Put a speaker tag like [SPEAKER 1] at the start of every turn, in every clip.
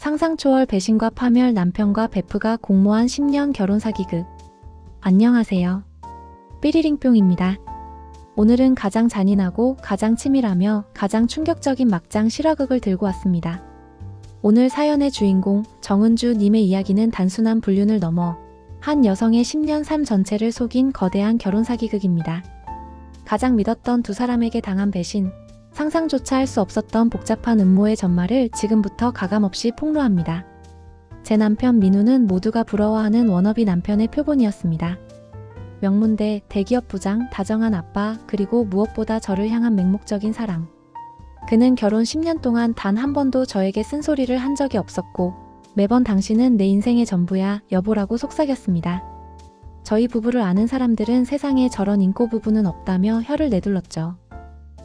[SPEAKER 1] 상상 초월 배신과 파멸 남편과 베프가 공모한 10년 결혼 사기극. 안녕하세요. 삐리링뿅입니다. 오늘은 가장 잔인하고 가장 치밀하며 가장 충격적인 막장 실화극을 들고 왔습니다. 오늘 사연의 주인공 정은주 님의 이야기는 단순한 불륜을 넘어 한 여성의 10년 삶 전체를 속인 거대한 결혼 사기극입니다. 가장 믿었던 두 사람에게 당한 배신, 상상조차 할 수 없었던 복잡한 음모의 전말을 지금부터 가감없이 폭로합니다. 제 남편 민우는 모두가 부러워하는 워너비 남편의 표본이었습니다. 명문대, 대기업 부장, 다정한 아빠, 그리고 무엇보다 저를 향한 맹목적인 사랑. 그는 결혼 10년 동안 단 한 번도 저에게 쓴소리를 한 적이 없었고 매번 당신은 내 인생의 전부야, 여보라고 속삭였습니다. 저희 부부를 아는 사람들은 세상에 저런 인꼬 부부는 없다며 혀를 내둘렀죠.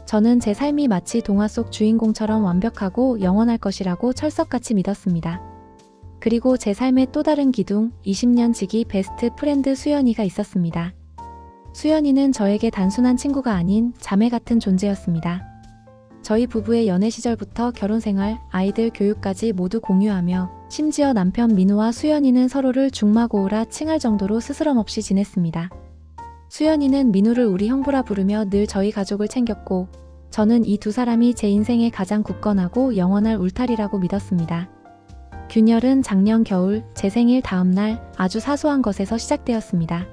[SPEAKER 1] 저는 제 삶이 마치 동화 속 주인공처럼 완벽하고 영원할 것이라고 철석같이 믿었습니다. 그리고 제 삶의 또 다른 기둥, 20년 지기 베스트 프렌드 수연이가 있었습니다. 수연이는 저에게 단순한 친구가 아닌 자매 같은 존재였습니다. 저희 부부의 연애 시절부터 결혼 생활, 아이들 교육까지 모두 공유하며 심지어 남편 민우와 수연이는 서로를 중마고우라 칭할 정도로 스스럼 없이 지냈습니다. 수연이는 민우를 우리 형부라 부르며 늘 저희 가족을 챙겼고 저는 이 두 사람이 제 인생의 가장 굳건하고 영원할 울타리라고 믿었습니다. 균열은 작년 겨울 제 생일 다음 날 아주 사소한 것에서 시작되었습니다.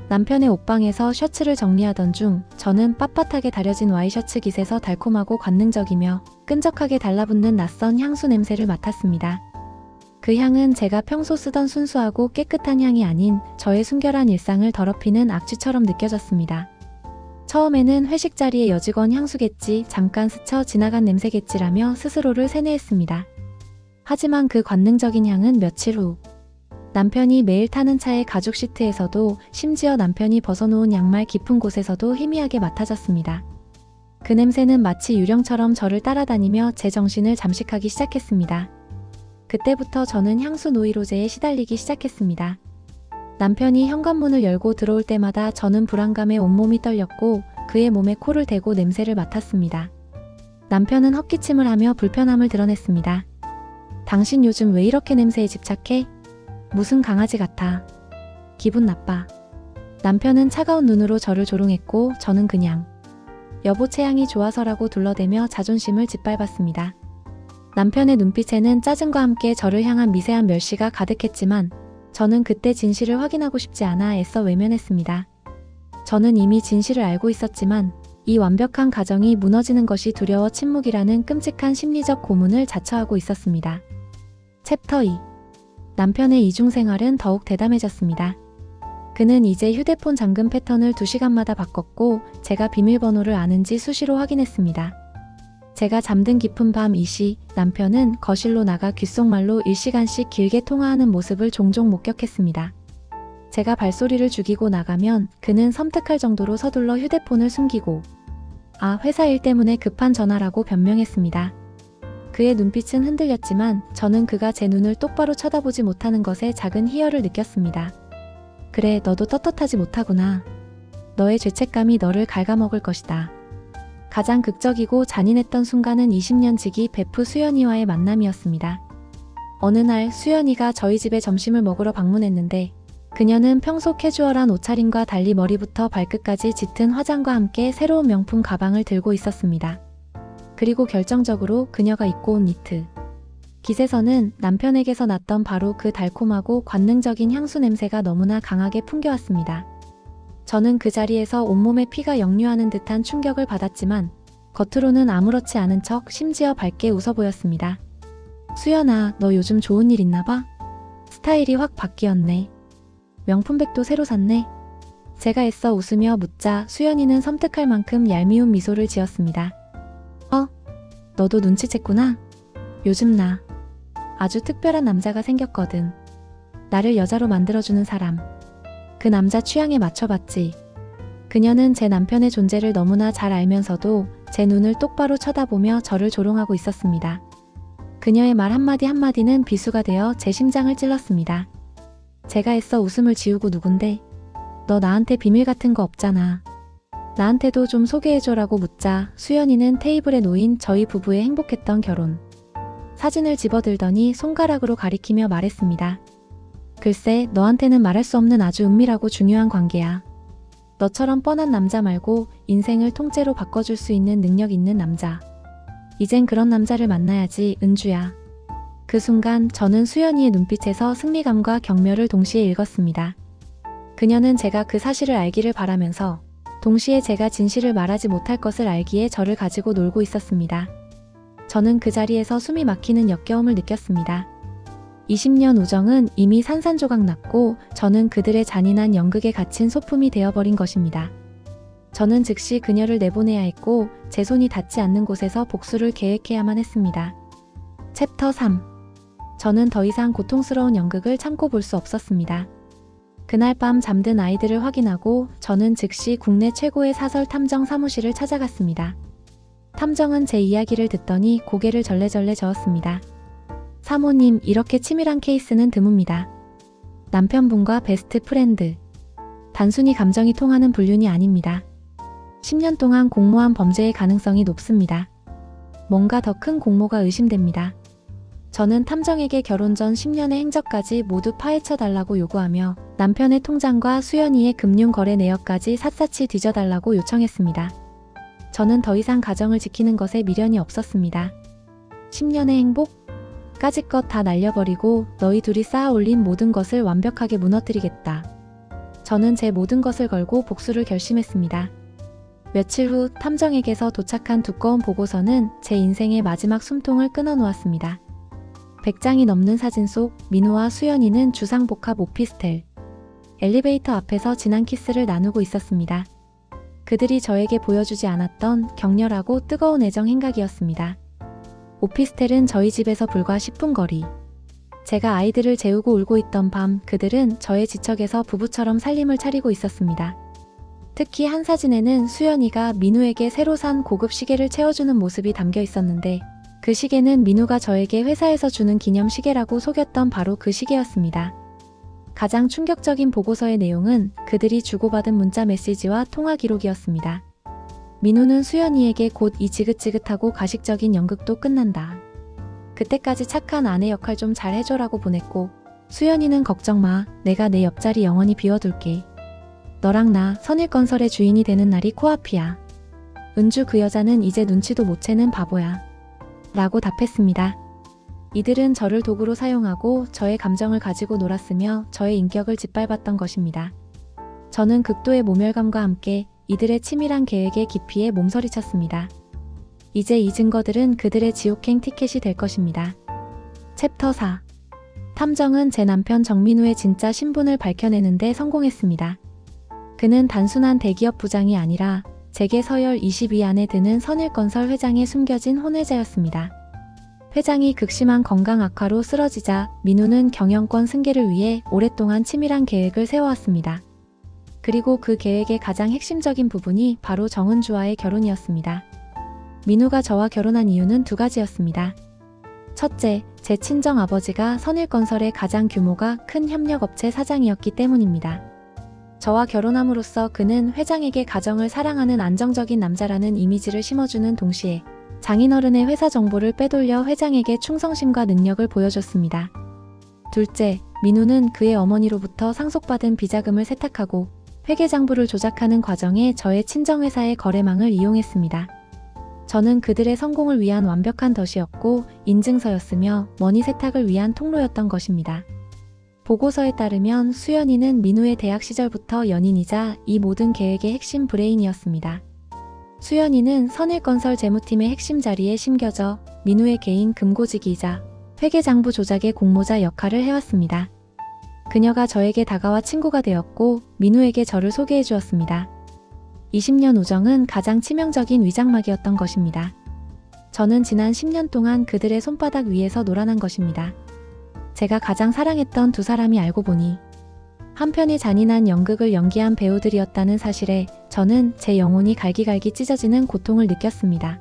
[SPEAKER 1] 남편의 옷방에서 셔츠를 정리하던 중 저는 빳빳하게 다려진 와이셔츠 깃에서 달콤하고 관능적이며 끈적하게 달라붙는 낯선 향수 냄새를 맡았습니다. 그 향은 제가 평소 쓰던 순수하고 깨끗한 향이 아닌 저의 순결한 일상을 더럽히는 악취처럼 느껴졌습니다. 처음에는 회식 자리의 여직원 향수겠지, 잠깐 스쳐 지나간 냄새겠지라며 스스로를 세뇌했습니다. 하지만 그 관능적인 향은 며칠 후 남편이 매일 타는 차의 가죽 시트에서도 심지어 남편이 벗어놓은 양말 깊은 곳에서도 희미하게 맡아졌습니다. 그 냄새는 마치 유령처럼 저를 따라다니며 제 정신을 잠식하기 시작했습니다. 그때부터 저는 향수 노이로제에 시달리기 시작했습니다. 남편이 현관문을 열고 들어올 때마다 저는 불안감에 온몸이 떨렸고 그의 몸에 코를 대고 냄새를 맡았습니다. 남편은 헛기침을 하며 불편함을 드러냈습니다. 당신 요즘 왜 이렇게 냄새에 집착해? 무슨 강아지 같아. 기분 나빠. 남편은 차가운 눈으로 저를 조롱했고 저는 그냥 여보 체향이 좋아서라고 둘러대며 자존심을 짓밟았습니다. 남편의 눈빛에는 짜증과 함께 저를 향한 미세한 멸시가 가득했지만 저는 그때 진실을 확인하고 싶지 않아 애써 외면했습니다. 저는 이미 진실을 알고 있었지만 이 완벽한 가정이 무너지는 것이 두려워 침묵이라는 끔찍한 심리적 고문을 자처하고 있었습니다. 챕터 2. 남편의 이중생활은 더욱 대담해졌습니다. 그는 이제 휴대폰 잠금 패턴을 2시간마다 바꿨고 제가 비밀번호를 아는지 수시로 확인했습니다. 제가 잠든 깊은 밤 2시, 남편은 거실로 나가 귓속말로 1시간씩 길게 통화하는 모습을 종종 목격했습니다. 제가 발소리를 죽이고 나가면 그는 섬뜩할 정도로 서둘러 휴대폰을 숨기고 회사 일 때문에 급한 전화라고 변명했습니다. 그의 눈빛은 흔들렸지만 저는 그가 제 눈을 똑바로 쳐다보지 못하는 것에 작은 희열을 느꼈습니다. 그래, 너도 떳떳하지 못하구나. 너의 죄책감이 너를 갉아먹을 것이다. 가장 극적이고 잔인했던 순간은 20년 지기 베프 수연이와의 만남이었습니다. 어느 날 수연이가 저희 집에 점심을 먹으러 방문했는데 그녀는 평소 캐주얼한 옷차림과 달리 머리부터 발끝까지 짙은 화장과 함께 새로운 명품 가방을 들고 있었습니다. 그리고 결정적으로 그녀가 입고 온 니트 깃에서는 남편에게서 났던 바로 그 달콤하고 관능적인 향수 냄새가 너무나 강하게 풍겨왔습니다. 저는 그 자리에서 온몸에 피가 역류하는 듯한 충격을 받았지만 겉으로는 아무렇지 않은 척 심지어 밝게 웃어 보였습니다. 수연아, 너 요즘 좋은 일 있나 봐? 스타일이 확 바뀌었네. 명품백도 새로 샀네. 제가 애써 웃으며 묻자 수연이는 섬뜩할 만큼 얄미운 미소를 지었습니다. 너도 눈치챘구나? 요즘 나 아주 특별한 남자가 생겼거든. 나를 여자로 만들어주는 사람. 그 남자 취향에 맞춰봤지. 그녀는 제 남편의 존재를 너무나 잘 알면서도 제 눈을 똑바로 쳐다보며 저를 조롱하고 있었습니다. 그녀의 말 한마디 한마디는 비수가 되어 제 심장을 찔렀습니다. 제가 애써 웃음을 지우고 누군데? 너 나한테 비밀 같은 거 없잖아. 나한테도 좀 소개해줘라고 묻자 수연이는 테이블에 놓인 저희 부부의 행복했던 결혼 사진을 집어들더니 손가락으로 가리키며 말했습니다. 글쎄, 너한테는 말할 수 없는 아주 은밀하고 중요한 관계야. 너처럼 뻔한 남자 말고 인생을 통째로 바꿔줄 수 있는 능력 있는 남자. 이젠 그런 남자를 만나야지, 은주야. 그 순간 저는 수연이의 눈빛에서 승리감과 경멸을 동시에 읽었습니다. 그녀는 제가 그 사실을 알기를 바라면서 동시에 제가 진실을 말하지 못할 것을 알기에 저를 가지고 놀고 있었습니다. 저는 그 자리에서 숨이 막히는 역겨움을 느꼈습니다. 20년 우정은 이미 산산조각 났고 저는 그들의 잔인한 연극에 갇힌 소품이 되어버린 것입니다. 저는 즉시 그녀를 내보내야 했고 제 손이 닿지 않는 곳에서 복수를 계획해야만 했습니다. 챕터 3. 저는 더 이상 고통스러운 연극을 참고 볼 수 없었습니다. 그날 밤 잠든 아이들을 확인하고 저는 즉시 국내 최고의 사설 탐정 사무실을 찾아갔습니다. 탐정은 제 이야기를 듣더니 고개를 절레절레 저었습니다. 사모님, 이렇게 치밀한 케이스는 드뭅니다. 남편분과 베스트 프렌드. 단순히 감정이 통하는 불륜이 아닙니다. 10년 동안 공모한 범죄의 가능성이 높습니다. 뭔가 더 큰 공모가 의심됩니다. 저는 탐정에게 결혼 전 10년의 행적까지 모두 파헤쳐달라고 요구하며 남편의 통장과 수연이의 금융거래 내역까지 샅샅이 뒤져달라고 요청했습니다. 저는 더 이상 가정을 지키는 것에 미련이 없었습니다. 10년의 행복? 까짓것 다 날려버리고 너희 둘이 쌓아 올린 모든 것을 완벽하게 무너뜨리겠다. 저는 제 모든 것을 걸고 복수를 결심했습니다. 며칠 후 탐정에게서 도착한 두꺼운 보고서는 제 인생의 마지막 숨통을 끊어놓았습니다. 100장이 넘는 사진 속 민우와 수연이는 주상복합 오피스텔 엘리베이터 앞에서 진한 키스를 나누고 있었습니다. 그들이 저에게 보여주지 않았던 격렬하고 뜨거운 애정 행각이었습니다. 오피스텔은 저희 집에서 불과 10분 거리. 제가 아이들을 재우고 울고 있던 밤 그들은 저의 지척에서 부부처럼 살림을 차리고 있었습니다. 특히 한 사진에는 수연이가 민우에게 새로 산 고급 시계를 채워주는 모습이 담겨 있었는데 그 시계는 민우가 저에게 회사에서 주는 기념 시계라고 속였던 바로 그 시계였습니다. 가장 충격적인 보고서의 내용은 그들이 주고받은 문자 메시지와 통화 기록이었습니다. 민우는 수연이에게 곧 이 지긋지긋하고 가식적인 연극도 끝난다. 그때까지 착한 아내 역할 좀 잘 해줘라고 보냈고 수연이는 걱정 마. 내가 내 옆자리 영원히 비워둘게. 너랑 나 선일건설의 주인이 되는 날이 코앞이야. 은주 그 여자는 이제 눈치도 못 채는 바보야. 라고 답했습니다. 이들은 저를 도구로 사용하고 저의 감정을 가지고 놀았으며 저의 인격을 짓밟았던 것입니다. 저는 극도의 모멸감과 함께 이들의 치밀한 계획의 깊이에 몸서리쳤습니다. 이제 이 증거들은 그들의 지옥행 티켓이 될 것입니다. 챕터 4. 탐정은 제 남편 정민우의 진짜 신분을 밝혀내는데 성공했습니다. 그는 단순한 대기업 부장이 아니라 재계 서열 20위 안에 드는 선일건설 회장의 숨겨진 혼외자였습니다. 회장이 극심한 건강 악화로 쓰러지자 민우는 경영권 승계를 위해 오랫동안 치밀한 계획을 세워왔습니다. 그리고 그 계획의 가장 핵심적인 부분이 바로 정은주와의 결혼이었습니다. 민우가 저와 결혼한 이유는 두 가지였습니다. 첫째, 제 친정 아버지가 선일건설의 가장 규모가 큰 협력업체 사장이었기 때문입니다. 저와 결혼함으로써 그는 회장에게 가정을 사랑하는 안정적인 남자라는 이미지를 심어주는 동시에 장인어른의 회사 정보를 빼돌려 회장에게 충성심과 능력을 보여줬습니다. 둘째, 민우는 그의 어머니로부터 상속받은 비자금을 세탁하고 회계장부를 조작하는 과정에 저의 친정회사의 거래망을 이용했습니다. 저는 그들의 성공을 위한 완벽한 덫이었고 인증서였으며 머니 세탁을 위한 통로였던 것입니다. 보고서에 따르면 수연이는 민우의 대학 시절부터 연인이자 이 모든 계획의 핵심 브레인이었습니다. 수연이는 선일건설 재무팀의 핵심 자리에 심겨져 민우의 개인 금고지기이자 회계장부 조작의 공모자 역할을 해왔습니다. 그녀가 저에게 다가와 친구가 되었고 민우에게 저를 소개해 주었습니다. 20년 우정은 가장 치명적인 위장막이었던 것입니다. 저는 지난 10년 동안 그들의 손바닥 위에서 놀아난 것입니다. 제가 가장 사랑했던 두 사람이 알고 보니 한편의 잔인한 연극을 연기한 배우들이었다는 사실에 저는 제 영혼이 갈기갈기 찢어지는 고통을 느꼈습니다.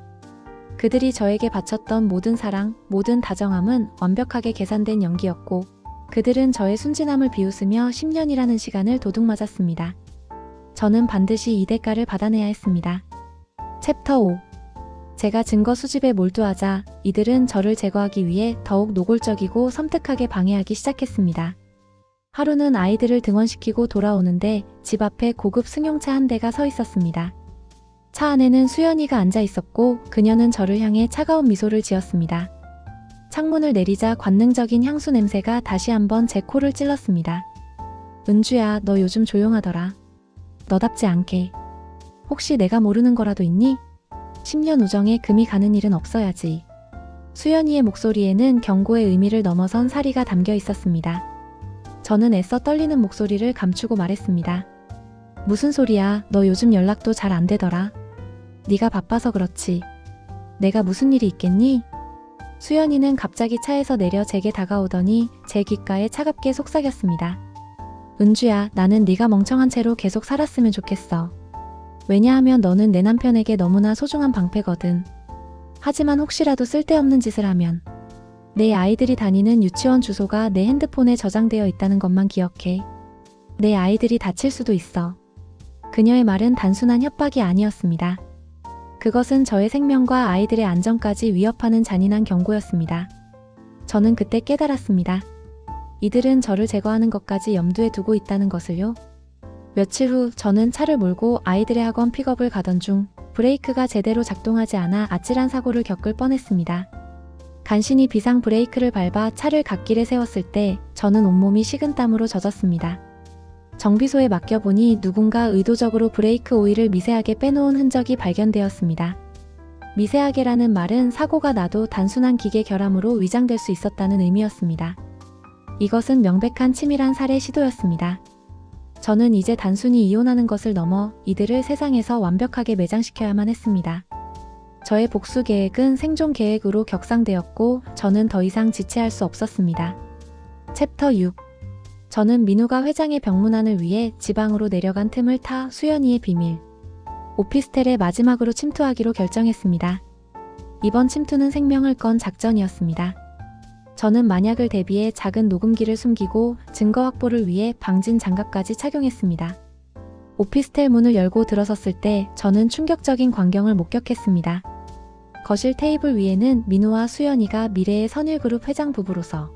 [SPEAKER 1] 그들이 저에게 바쳤던 모든 사랑, 모든 다정함은 완벽하게 계산된 연기였고 그들은 저의 순진함을 비웃으며 10년이라는 시간을 도둑맞았습니다. 저는 반드시 이 대가를 받아내야 했습니다. 챕터 5. 제가 증거 수집에 몰두하자 이들은 저를 제거하기 위해 더욱 노골적이고 섬뜩하게 방해하기 시작했습니다. 하루는 아이들을 등원시키고 돌아오는데 집 앞에 고급 승용차 한 대가 서 있었습니다. 차 안에는 수연이가 앉아 있었고 그녀는 저를 향해 차가운 미소를 지었습니다. 창문을 내리자 관능적인 향수 냄새가 다시 한번 제 코를 찔렀습니다. 은주야, 너 요즘 조용하더라. 너답지 않게. 혹시 내가 모르는 거라도 있니? 10년 우정에 금이 가는 일은 없어야지. 수연이의 목소리에는 경고의 의미를 넘어선 사리가 담겨 있었습니다. 저는 애써 떨리는 목소리를 감추고 말했습니다. 무슨 소리야, 너 요즘 연락도 잘 안 되더라. 네가 바빠서 그렇지. 내가 무슨 일이 있겠니? 수연이는 갑자기 차에서 내려 제게 다가오더니 제 귓가에 차갑게 속삭였습니다. 은주야, 나는 네가 멍청한 채로 계속 살았으면 좋겠어. 왜냐하면 너는 내 남편에게 너무나 소중한 방패거든. 하지만 혹시라도 쓸데없는 짓을 하면 내 아이들이 다니는 유치원 주소가 내 핸드폰에 저장되어 있다는 것만 기억해. 내 아이들이 다칠 수도 있어. 그녀의 말은 단순한 협박이 아니었습니다. 그것은 저의 생명과 아이들의 안전까지 위협하는 잔인한 경고였습니다. 저는 그때 깨달았습니다. 이들은 저를 제거하는 것까지 염두에 두고 있다는 것을요. 며칠 후 저는 차를 몰고 아이들의 학원 픽업을 가던 중 브레이크가 제대로 작동하지 않아 아찔한 사고를 겪을 뻔했습니다. 간신히 비상 브레이크를 밟아 차를 갓길에 세웠을 때 저는 온몸이 식은땀으로 젖었습니다. 정비소에 맡겨보니 누군가 의도적으로 브레이크 오일을 미세하게 빼놓은 흔적이 발견되었습니다. 미세하게라는 말은 사고가 나도 단순한 기계 결함으로 위장될 수 있었다는 의미였습니다. 이것은 명백한 치밀한 살해 시도였습니다. 저는 이제 단순히 이혼하는 것을 넘어 이들을 세상에서 완벽하게 매장시켜야만 했습니다. 저의 복수 계획은 생존 계획으로 격상되었고 저는 더 이상 지체할 수 없었습니다. 챕터 6. 저는 민우가 회장의 병문안을 위해 지방으로 내려간 틈을 타 수연이의 비밀 오피스텔에 마지막으로 침투하기로 결정했습니다. 이번 침투는 생명을 건 작전이었습니다. 저는 만약을 대비해 작은 녹음기를 숨기고 증거 확보를 위해 방진 장갑까지 착용했습니다. 오피스텔 문을 열고 들어섰을 때 저는 충격적인 광경을 목격했습니다. 거실 테이블 위에는 민우와 수연이가 미래의 선일그룹 회장 부부로서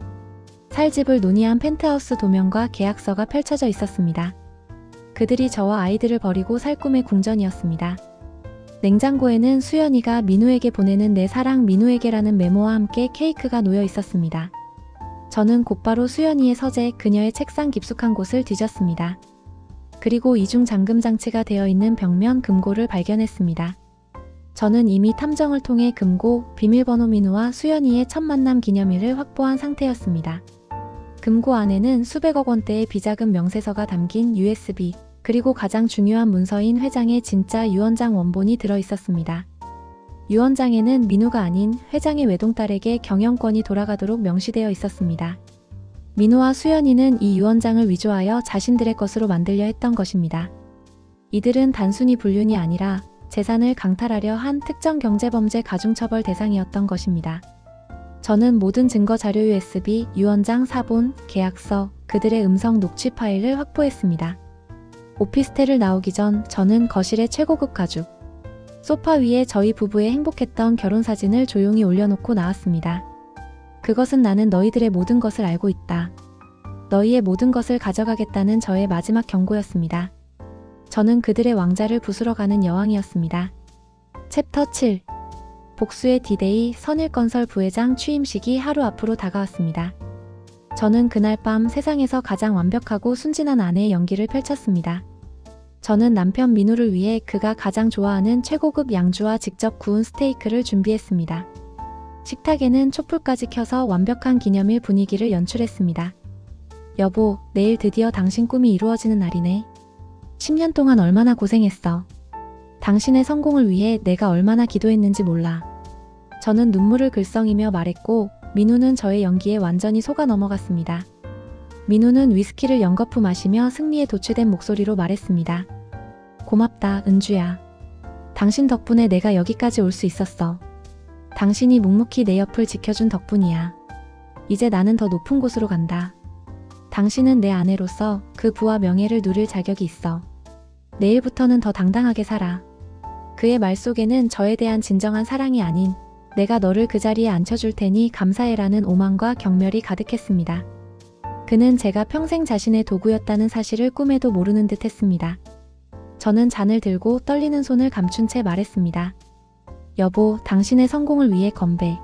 [SPEAKER 1] 살 집을 논의한 펜트하우스 도면과 계약서가 펼쳐져 있었습니다. 그들이 저와 아이들을 버리고 살 꿈의 궁전이었습니다. 냉장고에는 수연이가 민우에게 보내는 내 사랑 민우에게라는 메모와 함께 케이크가 놓여 있었습니다. 저는 곧바로 수연이의 서재, 그녀의 책상 깊숙한 곳을 뒤졌습니다. 그리고 이중 잠금 장치가 되어 있는 벽면 금고를 발견했습니다. 저는 이미 탐정을 통해 금고, 비밀번호 민우와 수연이의 첫 만남 기념일을 확보한 상태였습니다. 금고 안에는 수백억 원대의 비자금 명세서가 담긴 USB, 그리고 가장 중요한 문서인 회장의 진짜 유언장 원본이 들어 있었습니다. 유언장에는 민우가 아닌 회장의 외동딸에게 경영권이 돌아가도록 명시되어 있었습니다. 민우와 수연이는 이 유언장을 위조하여 자신들의 것으로 만들려 했던 것입니다. 이들은 단순히 불륜이 아니라 재산을 강탈하려 한 특정 경제범죄 가중처벌 대상이었던 것입니다. 저는 모든 증거 자료 USB, 유언장 사본, 계약서, 그들의 음성 녹취 파일을 확보했습니다. 오피스텔을 나오기 전 저는 거실의 최고급 가죽 소파 위에 저희 부부의 행복했던 결혼사진을 조용히 올려놓고 나왔습니다. 그것은 나는 너희들의 모든 것을 알고 있다. 너희의 모든 것을 가져가겠다는 저의 마지막 경고였습니다. 저는 그들의 왕자를 부수러 가는 여왕이었습니다. 챕터 7. 복수의 D-Day, 선일건설 부회장 취임식이 하루 앞으로 다가왔습니다. 저는 그날 밤 세상에서 가장 완벽하고 순진한 아내의 연기를 펼쳤습니다. 저는 남편 민우를 위해 그가 가장 좋아하는 최고급 양주와 직접 구운 스테이크를 준비했습니다. 식탁에는 촛불까지 켜서 완벽한 기념일 분위기를 연출했습니다. 여보, 내일 드디어 당신 꿈이 이루어지는 날이네. 10년 동안 얼마나 고생했어. 당신의 성공을 위해 내가 얼마나 기도했는지 몰라. 저는 눈물을 글썽이며 말했고 민우는 저의 연기에 완전히 속아 넘어갔습니다. 민우는 위스키를 연거푸 마시며 승리에 도취된 목소리로 말했습니다. 고맙다, 은주야. 당신 덕분에 내가 여기까지 올 수 있었어. 당신이 묵묵히 내 옆을 지켜준 덕분이야. 이제 나는 더 높은 곳으로 간다. 당신은 내 아내로서 그 부와 명예를 누릴 자격이 있어. 내일부터는 더 당당하게 살아. 그의 말 속에는 저에 대한 진정한 사랑이 아닌 내가 너를 그 자리에 앉혀줄 테니 감사해라는 오만과 경멸이 가득했습니다. 그는 제가 평생 자신의 도구였다는 사실을 꿈에도 모르는 듯 했습니다. 저는 잔을 들고 떨리는 손을 감춘 채 말했습니다. 여보, 당신의 성공을 위해 건배.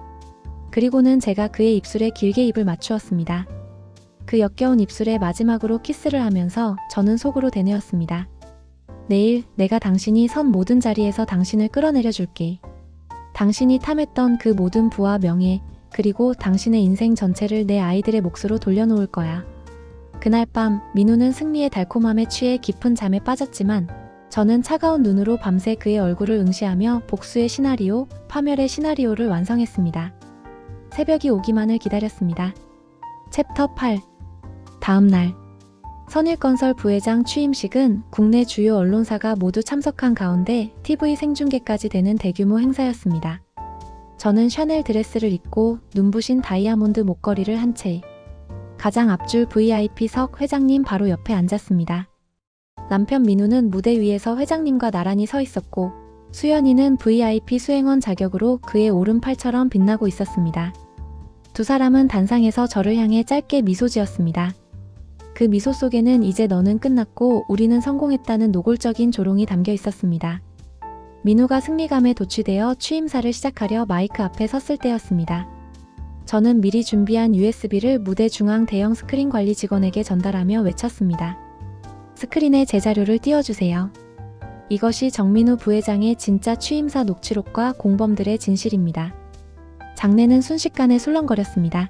[SPEAKER 1] 그리고는 제가 그의 입술에 길게 입을 맞추었습니다. 그 역겨운 입술에 마지막으로 키스를 하면서 저는 속으로 되뇌었습니다. 내일 내가 당신이 선 모든 자리에서 당신을 끌어내려 줄게. 당신이 탐했던 그 모든 부와 명예, 그리고 당신의 인생 전체를 내 아이들의 몫으로 돌려놓을 거야. 그날 밤 민우는 승리의 달콤함에 취해 깊은 잠에 빠졌지만 저는 차가운 눈으로 밤새 그의 얼굴을 응시하며 복수의 시나리오, 파멸의 시나리오를 완성했습니다. 새벽이 오기만을 기다렸습니다. 챕터 8. 다음 날 선일건설 부회장 취임식은 국내 주요 언론사가 모두 참석한 가운데 TV 생중계까지 되는 대규모 행사였습니다. 저는 샤넬 드레스를 입고 눈부신 다이아몬드 목걸이를 한 채 가장 앞줄 VIP석 회장님 바로 옆에 앉았습니다. 남편 민우는 무대 위에서 회장님과 나란히 서 있었고 수연이는 VIP 수행원 자격으로 그의 오른팔처럼 빛나고 있었습니다. 두 사람은 단상에서 저를 향해 짧게 미소 지었습니다. 그 미소 속에는 이제 너는 끝났고 우리는 성공했다는 노골적인 조롱이 담겨 있었습니다. 민우가 승리감에 도취되어 취임사를 시작하려 마이크 앞에 섰을 때였습니다. 저는 미리 준비한 USB를 무대 중앙 대형 스크린 관리 직원에게 전달하며 외쳤습니다. 스크린에 제 자료를 띄워주세요. 이것이 정민우 부회장의 진짜 취임사 녹취록과 공범들의 진실입니다. 장내는 순식간에 술렁거렸습니다.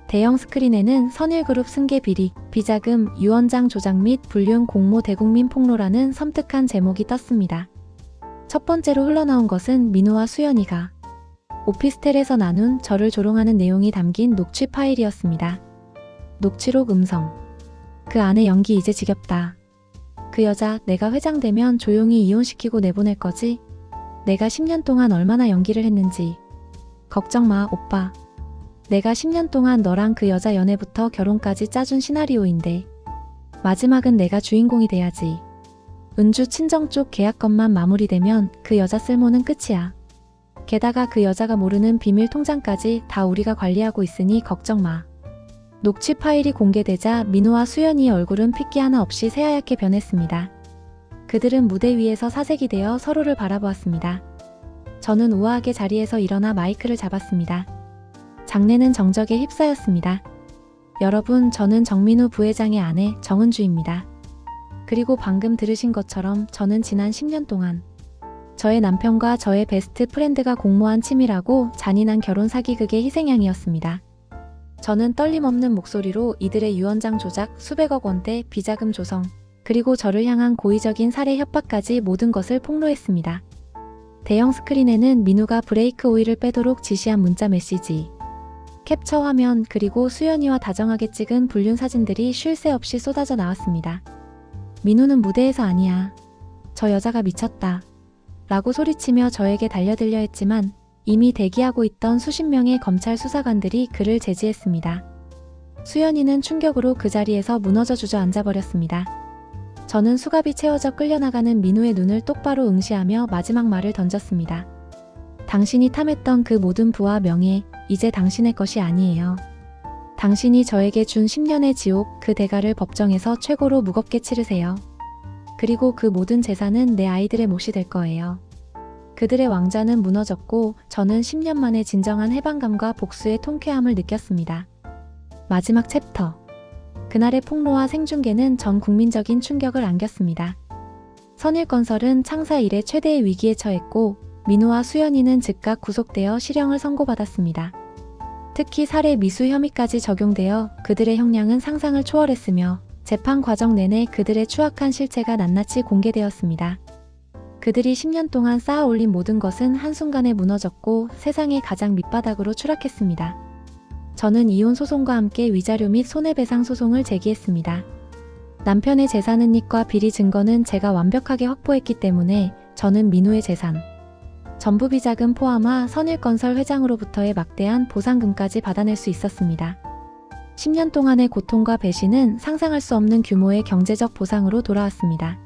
[SPEAKER 1] 대형 스크린에는 선일그룹 승계 비리, 비자금, 유언장 조작 및 불륜 공모 대국민 폭로라는 섬뜩한 제목이 떴습니다. 첫 번째로 흘러나온 것은 민우와 수연이가 오피스텔에서 나눈 저를 조롱하는 내용이 담긴 녹취 파일이었습니다. 녹취록 음성. 그 안에 연기 이제 지겹다. 그 여자 내가 회장 되면 조용히 이혼시키고 내보낼 거지? 내가 10년 동안 얼마나 연기를 했는지. 걱정 마, 오빠. 내가 10년 동안 너랑 그 여자 연애부터 결혼까지 짜준 시나리오인데 마지막은 내가 주인공이 돼야지. 은주 친정 쪽 계약건만 마무리되면 그 여자 쓸모는 끝이야. 게다가 그 여자가 모르는 비밀 통장까지 다 우리가 관리하고 있으니 걱정 마. 녹취 파일이 공개되자 민우와 수연이의 얼굴은 핏기 하나 없이 새하얗게 변했습니다. 그들은 무대 위에서 사색이 되어 서로를 바라보았습니다. 저는 우아하게 자리에서 일어나 마이크를 잡았습니다. 장내는 정적에 휩싸였습니다. 여러분, 저는 정민우 부회장의 아내 정은주입니다. 그리고 방금 들으신 것처럼 저는 지난 10년 동안 저의 남편과 저의 베스트 프렌드가 공모한 치밀하고 잔인한 결혼 사기극의 희생양이었습니다. 저는 떨림 없는 목소리로 이들의 유언장 조작, 수백억 원대 비자금 조성, 그리고 저를 향한 고의적인 살해 협박까지 모든 것을 폭로했습니다. 대형 스크린에는 민우가 브레이크 오일을 빼도록 지시한 문자 메시지, 캡처 화면, 그리고 수연이와 다정하게 찍은 불륜 사진들이 쉴 새 없이 쏟아져 나왔습니다. 민우는 무대에서 아니야. 저 여자가 미쳤다. 라고 소리치며 저에게 달려들려 했지만 이미 대기하고 있던 수십 명의 검찰 수사관들이 그를 제지했습니다. 수연이는 충격으로 그 자리에서 무너져 주저앉아버렸습니다. 저는 수갑이 채워져 끌려나가는 민우의 눈을 똑바로 응시하며 마지막 말을 던졌습니다. 당신이 탐했던 그 모든 부와 명예, 이제 당신의 것이 아니에요. 당신이 저에게 준 10년의 지옥, 그 대가를 법정에서 최고로 무겁게 치르세요. 그리고 그 모든 재산은 내 아이들의 몫이 될 거예요. 그들의 왕좌는 무너졌고 저는 10년 만에 진정한 해방감과 복수의 통쾌함을 느꼈습니다. 마지막 챕터. 그날의 폭로와 생중계는 전 국민적인 충격을 안겼습니다. 선일건설은 창사 이래 최대의 위기에 처했고 민우와 수연이는 즉각 구속되어 실형을 선고받았습니다. 특히 살해 미수 혐의까지 적용되어 그들의 형량은 상상을 초월했으며 재판 과정 내내 그들의 추악한 실체가 낱낱이 공개되었습니다. 그들이 10년 동안 쌓아 올린 모든 것은 한순간에 무너졌고 세상의 가장 밑바닥으로 추락했습니다. 저는 이혼 소송과 함께 위자료 및 손해배상 소송을 제기했습니다. 남편의 재산 은닉과 비리 증거는 제가 완벽하게 확보했기 때문에 저는 민우의 재산, 전부 비자금 포함하 선일건설 회장으로부터의 막대한 보상금까지 받아낼 수 있었습니다. 10년 동안의 고통과 배신은 상상할 수 없는 규모의 경제적 보상으로 돌아왔습니다.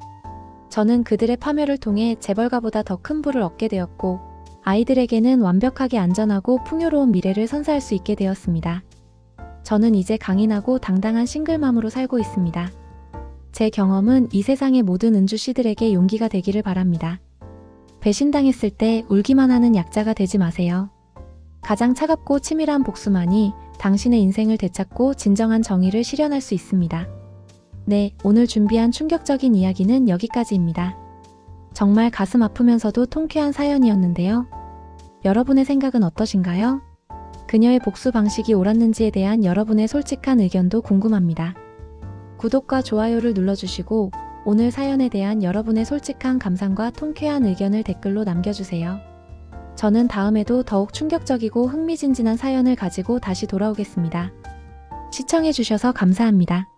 [SPEAKER 1] 저는 그들의 파멸을 통해 재벌가보다 더 큰 부를 얻게 되었고, 아이들에게는 완벽하게 안전하고 풍요로운 미래를 선사할 수 있게 되었습니다. 저는 이제 강인하고 당당한 싱글맘으로 살고 있습니다. 제 경험은 이 세상의 모든 은주씨들에게 용기가 되기를 바랍니다. 배신당했을 때 울기만 하는 약자가 되지 마세요. 가장 차갑고 치밀한 복수만이 당신의 인생을 되찾고 진정한 정의를 실현할 수 있습니다. 네, 오늘 준비한 충격적인 이야기는 여기까지입니다. 정말 가슴 아프면서도 통쾌한 사연이었는데요. 여러분의 생각은 어떠신가요? 그녀의 복수 방식이 옳았는지에 대한 여러분의 솔직한 의견도 궁금합니다. 구독과 좋아요를 눌러주시고 오늘 사연에 대한 여러분의 솔직한 감상과 통쾌한 의견을 댓글로 남겨주세요. 저는 다음에도 더욱 충격적이고 흥미진진한 사연을 가지고 다시 돌아오겠습니다. 시청해주셔서 감사합니다.